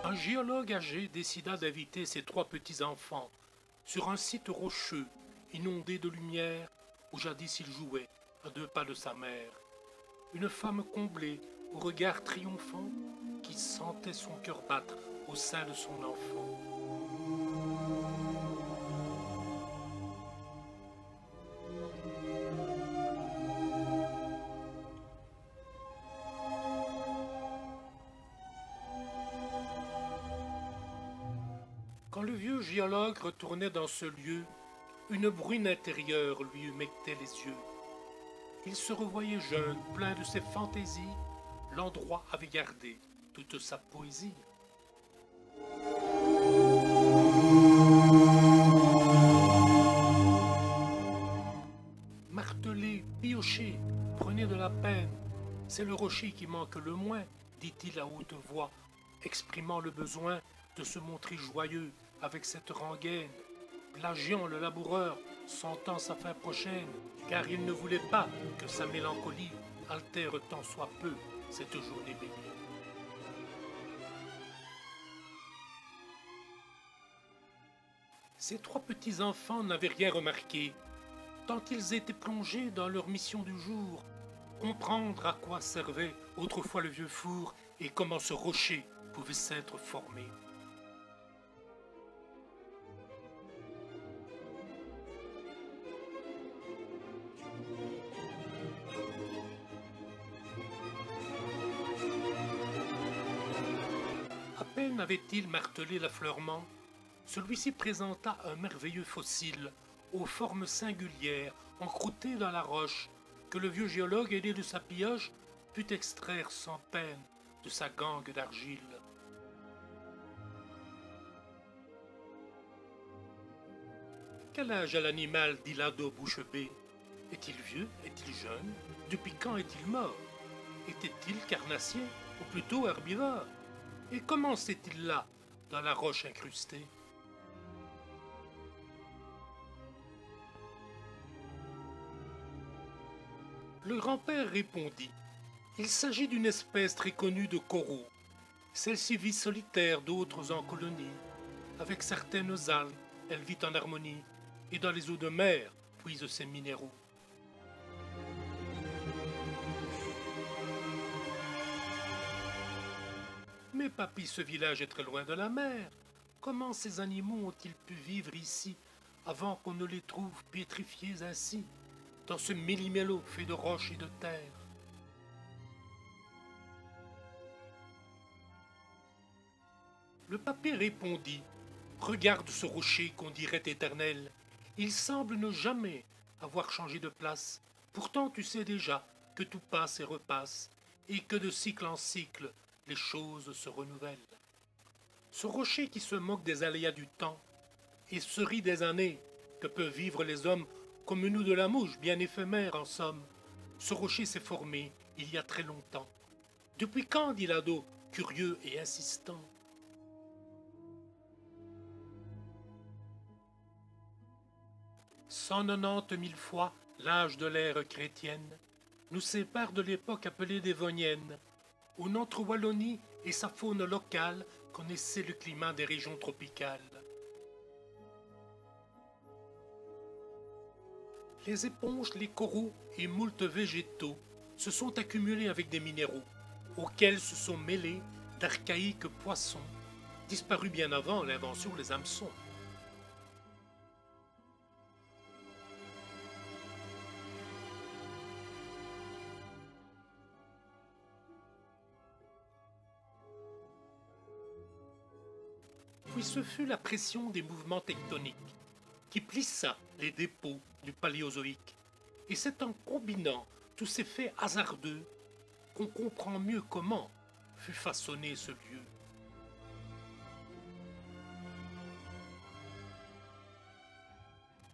Un géologue âgé décida d'inviter ses trois petits-enfants sur un site rocheux, inondé de lumière, où jadis il jouait, à 2 pas de sa mère. Une femme comblée, au regard triomphant, qui sentait son cœur battre au sein de son enfant. Quand le vieux géologue retournait dans ce lieu, une bruine intérieure lui humectait les yeux. Il se revoyait jeune, plein de ses fantaisies, l'endroit avait gardé toute sa poésie. Martelez, piochez, prenez de la peine, c'est le rocher qui manque le moins, dit-il à haute voix, exprimant le besoin de se montrer joyeux avec cette rengaine, plagiant le laboureur, sentant sa fin prochaine, car il ne voulait pas que sa mélancolie altère tant soit peu cette journée bénie. Ces trois petits-enfants n'avaient rien remarqué, tant ils étaient plongés dans leur mission du jour, comprendre à quoi servait autrefois le vieux four et comment ce rocher pouvait s'être formé. À peine avait-il martelé l'affleurement, celui-ci présenta un merveilleux fossile, aux formes singulières, encroûté dans la roche, que le vieux géologue, aidé de sa pioche, put extraire sans peine de sa gangue d'argile. Quel âge a l'animal, dit l'ado bouche bée? Est-il vieux? Est-il jeune? Depuis quand est-il mort? Était-il carnassien, ou plutôt herbivore? Et comment s'est-il là, dans la roche incrustée? Le grand-père répondit. Il s'agit d'une espèce très connue de coraux. Celle-ci vit solitaire, d'autres en colonie. Avec certaines algues, elle vit en harmonie, et dans les eaux de mer puise ses minéraux. Mais papy, ce village est très loin de la mer. Comment ces animaux ont-ils pu vivre ici avant qu'on ne les trouve pétrifiés ainsi, dans ce méli-mélo fait de roches et de terre? Le papy répondit. Regarde ce rocher qu'on dirait éternel. Il semble ne jamais avoir changé de place. Pourtant tu sais déjà que tout passe et repasse, et que de cycle en cycle, les choses se renouvellent. Ce rocher qui se moque des aléas du temps, et se rit des années que peuvent vivre les hommes comme nous de la mouche, bien éphémère en somme. Ce rocher s'est formé il y a très longtemps. Depuis quand, dit l'ado, curieux et insistant? 190 000 fois l'âge de l'ère chrétienne nous sépare de l'époque appelée dévonienne, où notre Wallonie et sa faune locale connaissaient le climat des régions tropicales. Les éponges, les coraux et moult végétaux se sont accumulés avec des minéraux, auxquels se sont mêlés d'archaïques poissons, disparus bien avant l'invention des hameçons. Puis ce fut la pression des mouvements tectoniques qui plissa les dépôts du Paléozoïque. Et c'est en combinant tous ces faits hasardeux qu'on comprend mieux comment fut façonné ce lieu.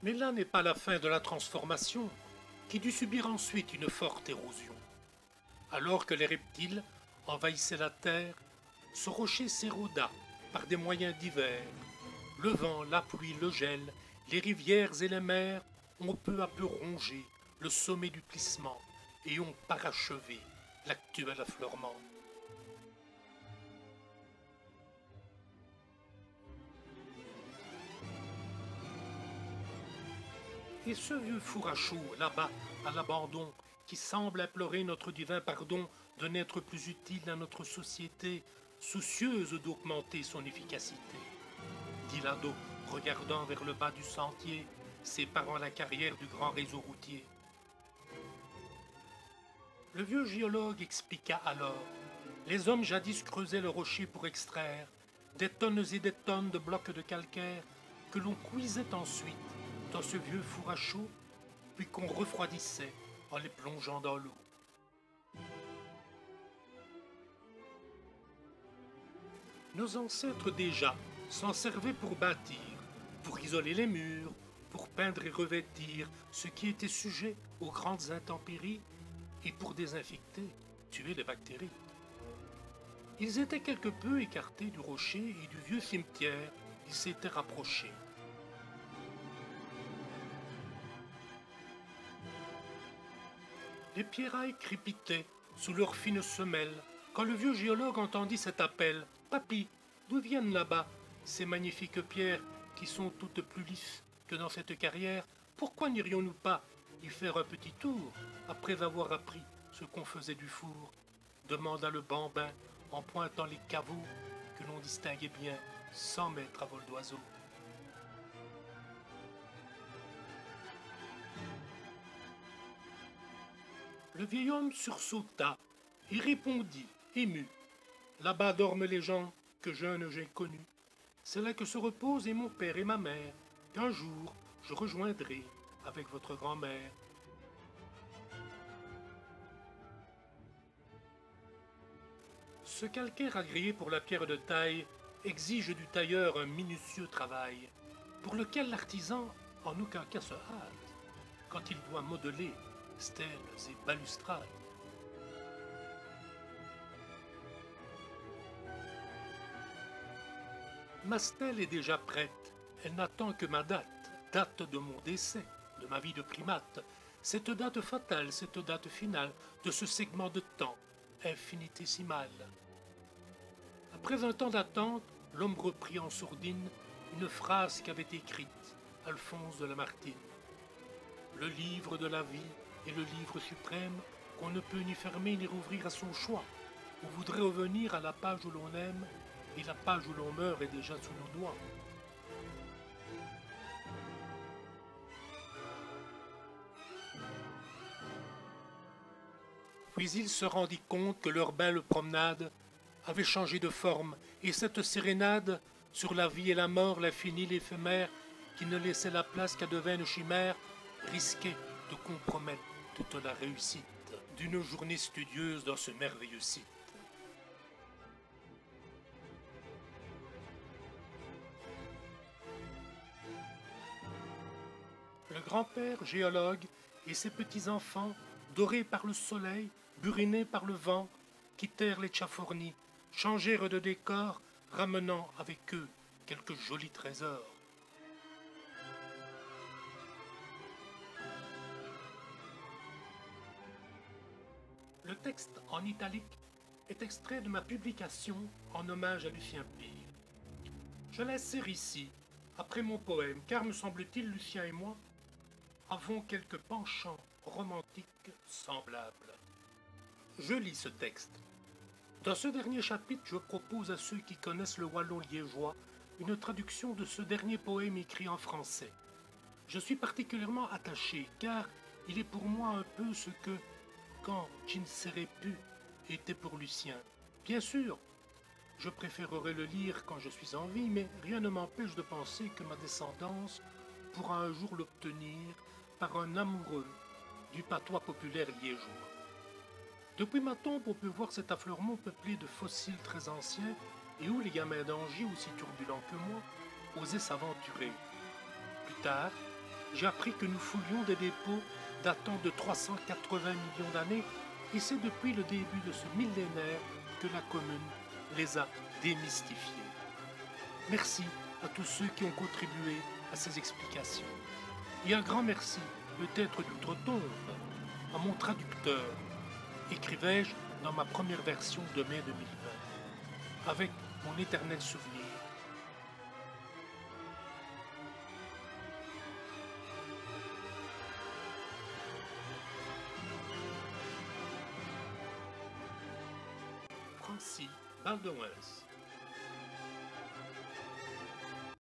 Mais là n'est pas la fin de la transformation, qui dut subir ensuite une forte érosion. Alors que les reptiles envahissaient la terre, ce rocher s'éroda par des moyens divers. Le vent, la pluie, le gel, les rivières et les mers ont peu à peu rongé le sommet du plissement et ont parachevé l'actuel affleurement. Et ce vieux four à chaud, là-bas, à l'abandon, qui semble implorer notre divin pardon de n'être plus utile à notre société, soucieuse d'augmenter son efficacité, dit l'ado, regardant vers le bas du sentier, séparant la carrière du grand réseau routier. Le vieux géologue expliqua alors. Les hommes jadis creusaient le rocher pour extraire des tonnes et des tonnes de blocs de calcaire que l'on cuisait ensuite dans ce vieux four à chaud, puis qu'on refroidissait en les plongeant dans l'eau. Nos ancêtres déjà s'en servaient pour bâtir, pour isoler les murs, pour peindre et revêtir ce qui était sujet aux grandes intempéries et pour désinfecter, tuer les bactéries. Ils étaient quelque peu écartés du rocher et du vieux cimetière, ils s'étaient rapprochés. Les pierrailles crépitaient sous leurs fines semelles quand le vieux géologue entendit cet appel. « Papy, d'où viennent là-bas ces magnifiques pierres qui sont toutes plus lisses que dans cette carrière? Pourquoi n'irions-nous pas y faire un petit tour après avoir appris ce qu'on faisait du four ?» demanda le bambin en pointant les caveaux que l'on distinguait bien 100 mètres à vol d'oiseau. Le vieil homme sursauta et répondit, ému. « Là-bas dorment les gens que jeunes j'ai connus. C'est là que se reposent et mon père et ma mère, qu'un jour je rejoindrai avec votre grand-mère. » Ce calcaire agréé pour la pierre de taille exige du tailleur un minutieux travail, pour lequel l'artisan en aucun cas se hâte, quand il doit modeler stèles et balustrades. Ma stèle est déjà prête, elle n'attend que ma date de mon décès, de ma vie de primate, cette date fatale, cette date finale de ce segment de temps infinitésimal. Après un temps d'attente, l'homme reprit en sourdine une phrase qu'avait écrite Alphonse de Lamartine. Le livre de la vie est le livre suprême qu'on ne peut ni fermer ni rouvrir à son choix. On voudrait revenir à la page où l'on aime, et la page où l'on meurt est déjà sous nos doigts. Puis il se rendit compte que leur belle promenade avait changé de forme, et cette sérénade sur la vie et la mort, l'infini, l'éphémère, qui ne laissait la place qu'à de vaines chimères, risquait de compromettre toute la réussite d'une journée studieuse dans ce merveilleux site. Le grand-père géologue et ses petits-enfants, dorés par le soleil, burinés par le vent, quittèrent les Tchafournis, changèrent de décor, ramenant avec eux quelques jolis trésors. Le texte en italique est extrait de ma publication en hommage à Lucien Pire. Je l'insère ici, après mon poème, car me semble-t-il, Lucien et moi avons quelques penchants romantiques semblables. Je lis ce texte. Dans ce dernier chapitre, je propose à ceux qui connaissent le wallon liégeois une traduction de ce dernier poème écrit en français. Je suis particulièrement attaché, car il est pour moi un peu ce que, quand je ne serais pu, était pour Lucien. Bien sûr, je préférerais le lire quand je suis en vie, mais rien ne m'empêche de penser que ma descendance pourra un jour l'obtenir par un amoureux du patois populaire liégeois. Depuis ma tombe, on peut voir cet affleurement peuplé de fossiles très anciens et où les gamins d'Angers, aussi turbulents que moi, osaient s'aventurer. Plus tard, j'ai appris que nous foulions des dépôts datant de 380 millions d'années, et c'est depuis le début de ce millénaire que la commune les a démystifiés. Merci à tous ceux qui ont contribué à ces explications. Et un grand merci, peut-être d'outre-tombe, à mon traducteur, écrivais-je dans ma première version de mai 2020, avec mon éternel souvenir. MC Baldowens.